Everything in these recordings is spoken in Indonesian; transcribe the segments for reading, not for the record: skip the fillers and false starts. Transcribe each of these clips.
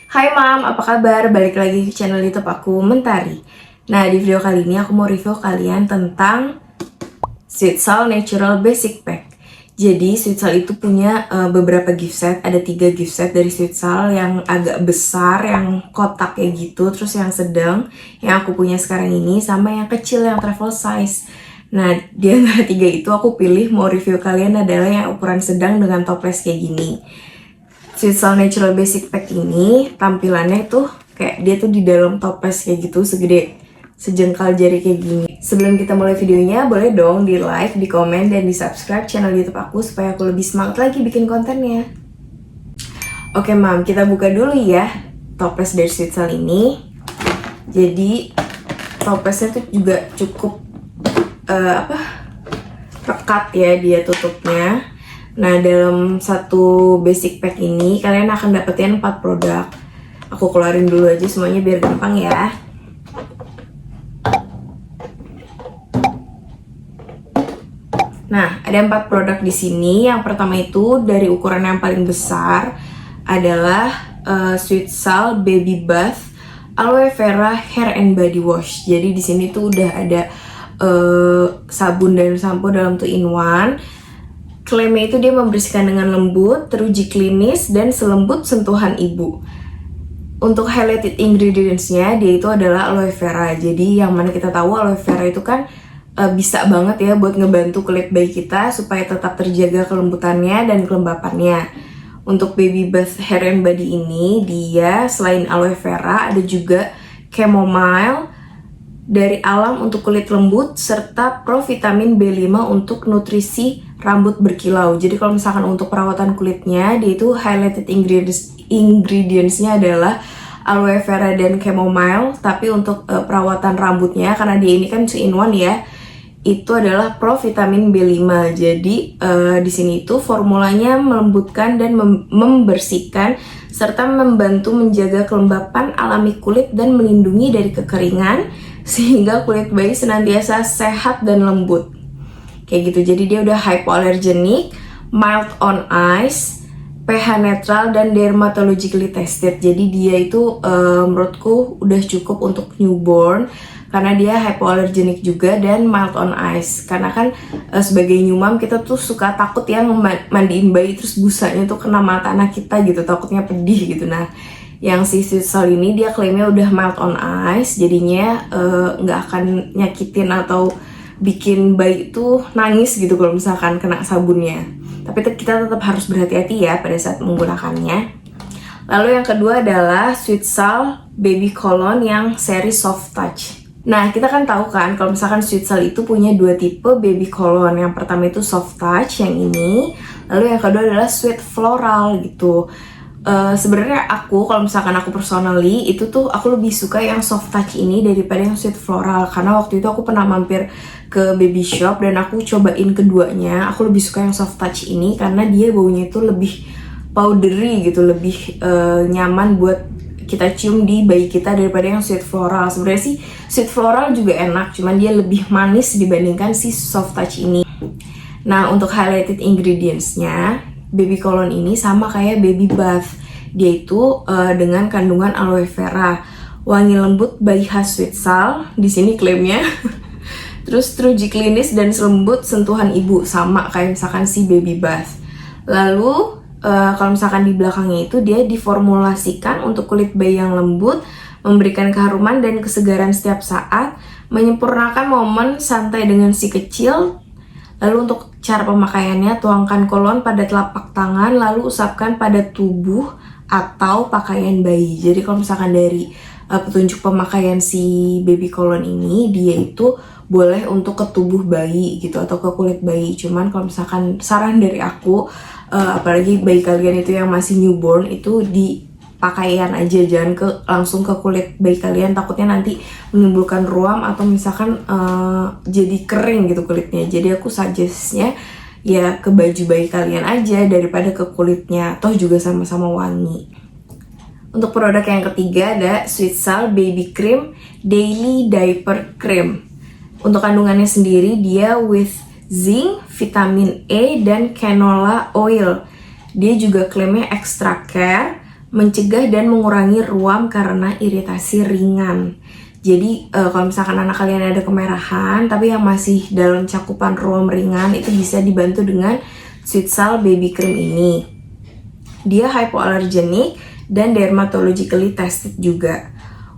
Hai Mam, apa kabar? Balik lagi ke channel YouTube aku, Mentari. Nah, di video kali ini aku mau review kalian tentang Sweet Sal Natural Basic Pack. Jadi, Sweet Sal itu punya beberapa gift set. Ada 3 gift set dari Sweet Sal, yang agak besar, yang kotak kayak gitu, terus yang sedang, yang aku punya sekarang ini, sama yang kecil, yang travel size. Nah, di antara 3 itu aku pilih mau review kalian adalah yang ukuran sedang dengan toples kayak gini. Sweet Sal Natural Basic Pack ini tampilannya tuh kayak dia tuh di dalam toples kayak gitu, segede sejengkal jari kayak gini. Sebelum kita mulai videonya, boleh dong di like, di komen, dan di subscribe channel YouTube aku supaya aku lebih semangat lagi bikin kontennya. Oke Mam, kita buka dulu ya toples dari Sweet Sal ini. Jadi toplesnya tuh juga cukup pekat ya dia tutupnya. Nah, dalam satu basic pack ini kalian akan dapetin 4 produk. Aku keluarin dulu aja semuanya biar gampang ya. Nah, ada 4 produk di sini. Yang pertama itu dari ukuran yang paling besar adalah Sweet Sal Baby Bath Aloe Vera Hair and Body Wash. Jadi di sini tuh udah ada sabun dan sampo dalam 2-in-1. Klaimnya itu dia membersihkan dengan lembut, teruji klinis, dan selembut sentuhan ibu. Untuk highlighted ingredients-nya, dia itu adalah aloe vera. Jadi yang mana kita tahu aloe vera itu kan bisa banget ya buat ngebantu kulit bayi kita supaya tetap terjaga kelembutannya dan kelembapannya. Untuk Baby Bath Hair and Body ini, dia selain aloe vera ada juga chamomile dari alam untuk kulit lembut, serta provitamin B5 untuk nutrisi rambut berkilau. Jadi kalau misalkan untuk perawatan kulitnya, dia itu highlighted ingredients-nya adalah aloe vera dan chamomile. Tapi untuk perawatan rambutnya, karena dia ini kan 2-in-1 ya, itu adalah provitamin B5. Jadi di sini itu formulanya melembutkan dan membersihkan serta membantu menjaga kelembapan alami kulit dan melindungi dari kekeringan sehingga kulit bayi senantiasa sehat dan lembut. Kayak gitu. Jadi dia udah hypoallergenic, mild on eyes, pH netral, dan dermatologically tested. Jadi dia itu menurutku udah cukup untuk newborn karena dia hypoallergenic juga dan mild on eyes. Karena kan sebagai new mom kita tuh suka takut ya mandiin bayi terus busanya tuh kena mata anak kita gitu, takutnya pedih gitu. Nah, yang si Sweet Sal ini dia klaimnya udah mild on eyes, jadinya nggak akan nyakitin atau bikin bayi itu nangis gitu kalau misalkan kena sabunnya. Tapi kita tetap harus berhati-hati ya pada saat menggunakannya. Lalu yang kedua adalah Sweet Sal Baby Cologne yang seri Soft Touch. Nah, kita kan tahu kan kalau misalkan Sweet Sal itu punya 2 tipe baby cologne. Yang pertama itu Soft Touch yang ini, lalu yang kedua adalah Sweet Floral gitu. Sebenarnya aku kalau misalkan aku personally itu tuh aku lebih suka yang Soft Touch ini daripada yang Sweet Floral, karena waktu itu aku pernah mampir ke baby shop dan aku cobain keduanya. Aku lebih suka yang Soft Touch ini karena dia baunya itu lebih powdery gitu, lebih nyaman buat kita cium di bayi kita daripada yang Sweet Floral. Sebenarnya sih Sweet Floral juga enak, cuman dia lebih manis dibandingkan si Soft Touch ini. Nah, untuk highlighted ingredients-nya, baby cologne ini sama kayak baby bath. Dia itu dengan kandungan aloe vera, wangi lembut bayi khas Sweet Sal di sini klaimnya. Terus teruji klinis dan selembut sentuhan ibu, sama kayak misalkan si baby bath. Lalu kalau misalkan di belakangnya itu dia diformulasikan untuk kulit bayi yang lembut, memberikan keharuman dan kesegaran setiap saat, menyempurnakan momen santai dengan si kecil. Lalu untuk cara pemakaiannya, tuangkan kolon pada telapak tangan, lalu usapkan pada tubuh atau pakaian bayi. Jadi kalau misalkan dari petunjuk pemakaian si baby cologne ini, dia itu boleh untuk ke tubuh bayi gitu atau ke kulit bayi. Cuman kalau misalkan saran dari aku, apalagi bayi kalian itu yang masih newborn, itu di pakaian aja, jangan langsung ke kulit bayi kalian, takutnya nanti menimbulkan ruam atau misalkan jadi kering gitu kulitnya. Jadi aku suggest-nya ya ke baju bayi kalian aja daripada ke kulitnya, toh juga sama-sama wangi. Untuk produk yang ketiga ada Sweet Sal Baby Cream Daily Diaper Cream. Untuk kandungannya sendiri dia with zinc, vitamin E, dan canola oil. Dia juga klaimnya extra care, mencegah dan mengurangi ruam karena iritasi ringan. Jadi kalau misalkan anak kalian ada kemerahan tapi yang masih dalam cakupan ruam ringan, itu bisa dibantu dengan Sweet Sal Baby Cream ini. Dia hypoallergenic dan dermatologically tested juga.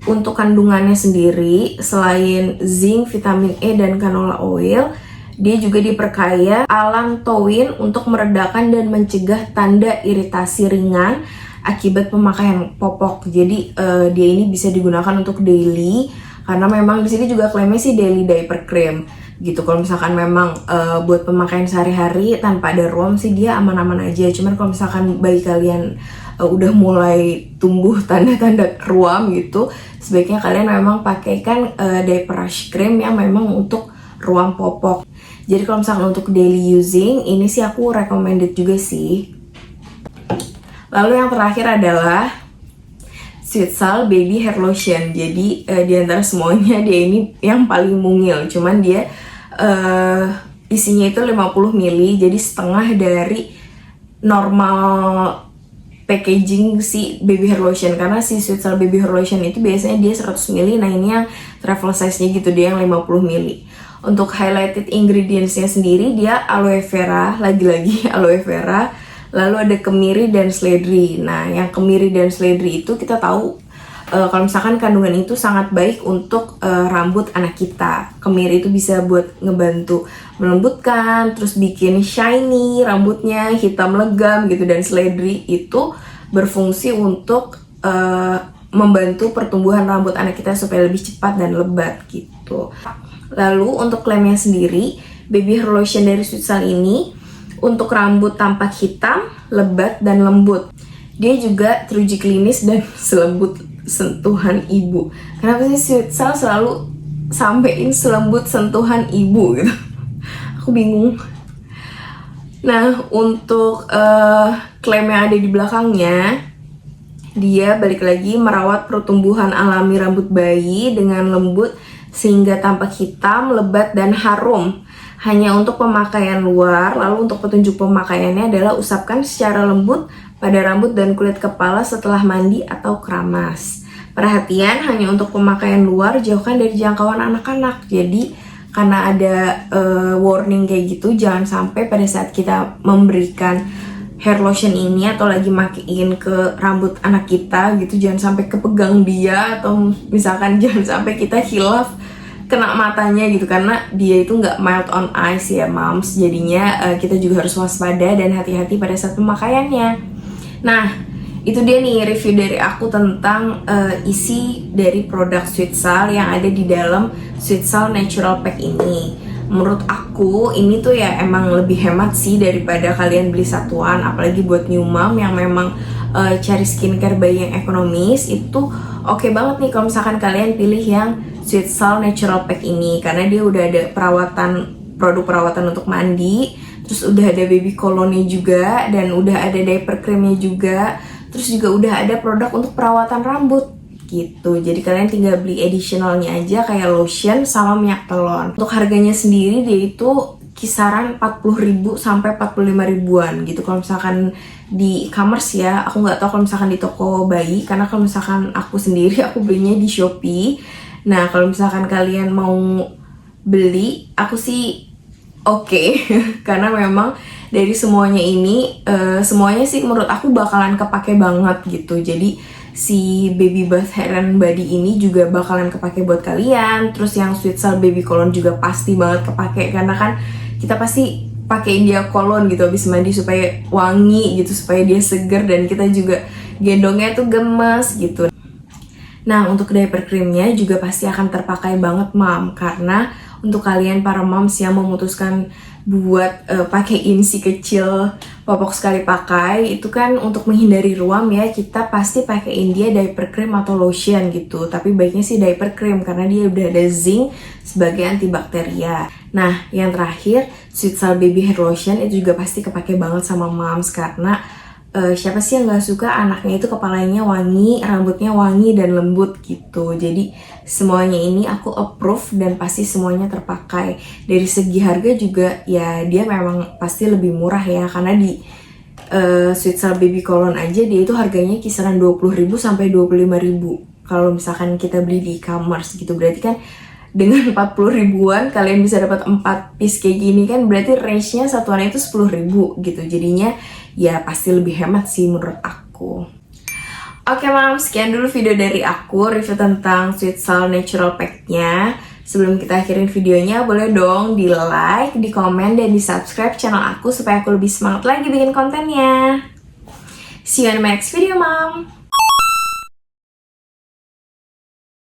Untuk kandungannya sendiri, selain zinc, vitamin E, dan canola oil, dia juga diperkaya allantoin untuk meredakan dan mencegah tanda iritasi ringan akibat pemakaian popok. Jadi dia ini bisa digunakan untuk daily, karena memang di sini juga klaimnya sih daily diaper cream gitu. Kalau misalkan memang buat pemakaian sehari-hari tanpa ada ruam sih dia aman-aman aja. Cuman kalau misalkan bayi kalian udah mulai tumbuh tanda-tanda ruam gitu, sebaiknya kalian memang pakaikan diaper rash cream yang memang untuk ruam popok. Jadi kalau misalkan untuk daily using, ini sih aku recommended juga sih. Lalu yang terakhir adalah Sweet Sal Baby Hair Lotion. Jadi di antara semuanya dia ini yang paling mungil. Cuman dia isinya itu 50 ml, jadi setengah dari normal packaging si baby hair lotion. Karena si Sweet Sal Baby Hair Lotion itu biasanya dia 100 ml, nah ini yang travel size-nya gitu, dia yang 50 ml. Untuk highlighted ingredients-nya sendiri, dia aloe vera, lagi-lagi aloe vera, lalu ada kemiri dan seledri. Nah, yang kemiri dan seledri itu kita tahu kalau misalkan kandungan itu sangat baik untuk rambut anak kita. Kemiri itu bisa buat ngebantu melembutkan, terus bikin shiny rambutnya, hitam legam gitu. Dan seledri itu berfungsi untuk membantu pertumbuhan rambut anak kita supaya lebih cepat dan lebat gitu. Lalu untuk klaimnya sendiri, baby hair lotion dari Sweet Sal ini untuk rambut tampak hitam, lebat, dan lembut. Dia juga teruji klinis dan selembut sentuhan ibu. Kenapa sih Sweet Sal selalu sampein selembut sentuhan ibu gitu? Aku bingung. Nah, untuk klaim yang ada di belakangnya, dia balik lagi merawat pertumbuhan alami rambut bayi dengan lembut sehingga tampak hitam, lebat, dan harum. Hanya untuk pemakaian luar. Lalu untuk petunjuk pemakaiannya adalah usapkan secara lembut pada rambut dan kulit kepala setelah mandi atau keramas. Perhatian, hanya untuk pemakaian luar, jauhkan dari jangkauan anak-anak. Jadi karena ada warning kayak gitu, jangan sampai pada saat kita memberikan hair lotion ini atau lagi makein ke rambut anak kita gitu, jangan sampai kepegang dia, atau misalkan jangan sampai kita hilaf kena matanya gitu, karena dia itu nggak mild on eyes ya moms. Jadinya kita juga harus waspada dan hati-hati pada saat pemakaiannya. Nah, itu dia nih review dari aku tentang isi dari produk Sweet Sal yang ada di dalam Sweet Sal Natural Pack ini. Menurut aku ini tuh ya emang lebih hemat sih daripada kalian beli satuan, apalagi buat new mom yang memang cari skincare bayi yang ekonomis. Itu oke banget nih kalau misalkan kalian pilih yang Sweet Sal Natural Pack ini, karena dia udah ada produk perawatan untuk mandi, terus udah ada baby cologne juga, dan udah ada diaper creamnya juga, terus juga udah ada produk untuk perawatan rambut gitu. Jadi kalian tinggal beli additionalnya aja kayak lotion sama minyak telon. Untuk harganya sendiri dia itu kisaran 40.000 sampai 45.000-an gitu kalau misalkan di e-commerce ya. Aku nggak tahu kalau misalkan di toko bayi, karena kalau misalkan aku sendiri aku belinya di Shopee. Nah, kalau misalkan kalian mau beli, aku sih oke. Karena memang dari semuanya ini, semuanya sih menurut aku bakalan kepake banget gitu. Jadi si Baby Bath Hair and Body ini juga bakalan kepake buat kalian. Terus yang Sweet Sal Baby Cologne juga pasti banget kepake, karena kan kita pasti pakein dia cologne gitu habis mandi supaya wangi gitu, supaya dia seger, dan kita juga gendongnya tuh gemes gitu. Nah, untuk diaper creamnya juga pasti akan terpakai banget mom, karena untuk kalian para moms yang memutuskan buat pakein si kecil popok sekali pakai, itu kan untuk menghindari ruam ya, kita pasti pakein dia diaper cream atau lotion gitu. Tapi baiknya sih diaper cream karena dia udah ada zinc sebagai antibakteria. Nah, yang terakhir Sweet Sal Baby Hair Lotion itu juga pasti kepake banget sama moms, karena siapa sih yang gak suka anaknya itu kepalanya wangi, rambutnya wangi dan lembut gitu. Jadi semuanya ini aku approve dan pasti semuanya terpakai. Dari segi harga juga ya dia memang pasti lebih murah ya, karena di Sweet Sal Baby Cologne aja dia itu harganya kisaran 20.000 sampai 25.000. Kalau misalkan kita beli di e-commerce gitu, berarti kan dengan 40 ribuan kalian bisa dapat 4 piece kayak gini kan, berarti range-nya satuannya itu 10.000 gitu. Jadinya ya pasti lebih hemat sih menurut aku. Oke mam, sekian dulu video dari aku review tentang Sweet Sal Natural Pack-nya. Sebelum kita akhirin videonya, boleh dong di like, di komen, dan di subscribe channel aku supaya aku lebih semangat lagi bikin kontennya. See you in my next video, Mom!